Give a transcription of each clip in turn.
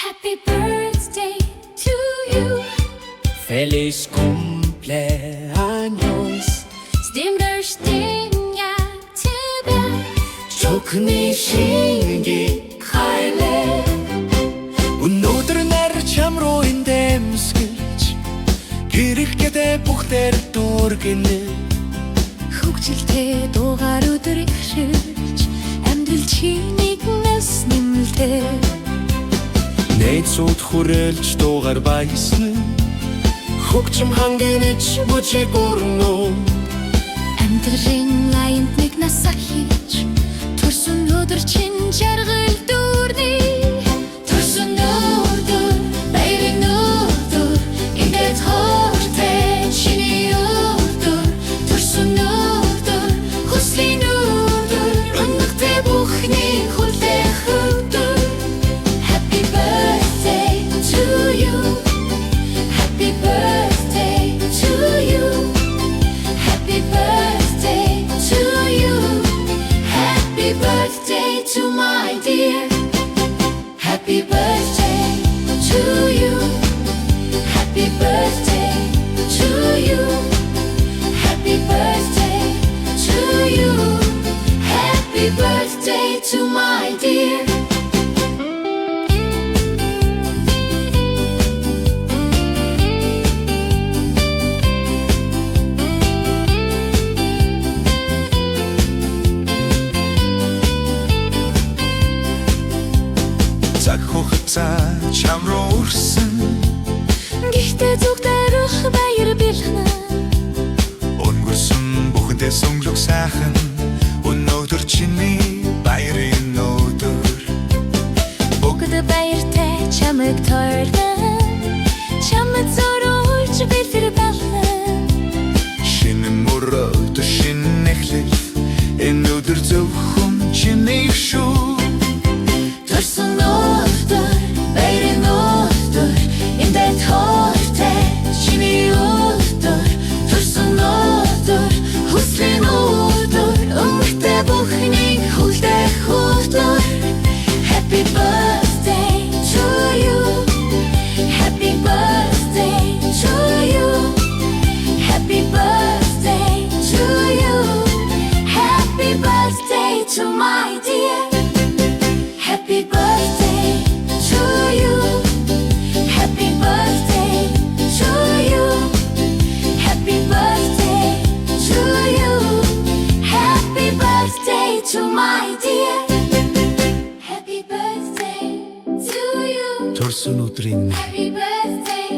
Happy birthday to you. Feliz cumpleaños. С днем рождения тебя. Чухны шинги хайле. Өнөөдөр нар чам руу эндэмсгэж гэрэлгээд бүхтэр дүүргэнэ. Хөгжилтэй дуугаар өдөр ихшиж амьдрал чинийг нэс нэмэлтэй. Найзууд хүрэлж дуугаар баясна. Хөгжим хангинэж бүжиг өрнө. Амьдралын лайнд нэг насаа хийж төрсөн өдөр чин жаргал дүүрнэ. Төрсөн өдөр баярын өдөр ингээд хортой чиний өдөр. Төрсөн өдөр хүслийн өдөр өнөختөө бүхний хүлээх өдөр. Happy birthday to you. Happy birthday to you. Happy birthday to you. Happy birthday to my dear. Happy birthday to you. Happy birthday to you. Happy birthday to you. Happy birthday to my dear. Цаг хугацаа чам руу үрсэн. Гэхдээ зүг дарах баяр бэлгэнэ. Өнгөрсөн бүхэндээ сүнглэг сайхан. Өнөөдөр чиний баярын өдөр. Бүгд баяртай чамайг тойрно. Чамд зориулж бэлэр байна. Шинэ мөрөд шинэ эхлэл. Энэ өдөр зөвхөн чиний шүү. Төрсөн өдөр баярын өдөр эндээ хортой чиний өдөр. Төрсөн өдөр хүслийн өдөр өнөختөө бүхний хүлээх өдөр. Happy birthday to you. Happy birthday to you. Happy birthday to you. Happy birthday to my dear. Happy birthday to you. Happy birthday to you. Happy birthday to you. Happy birthday to my dear. Happy birthday to you. Төрсөн өдрийн Happy birthday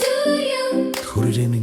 to you. хүрээний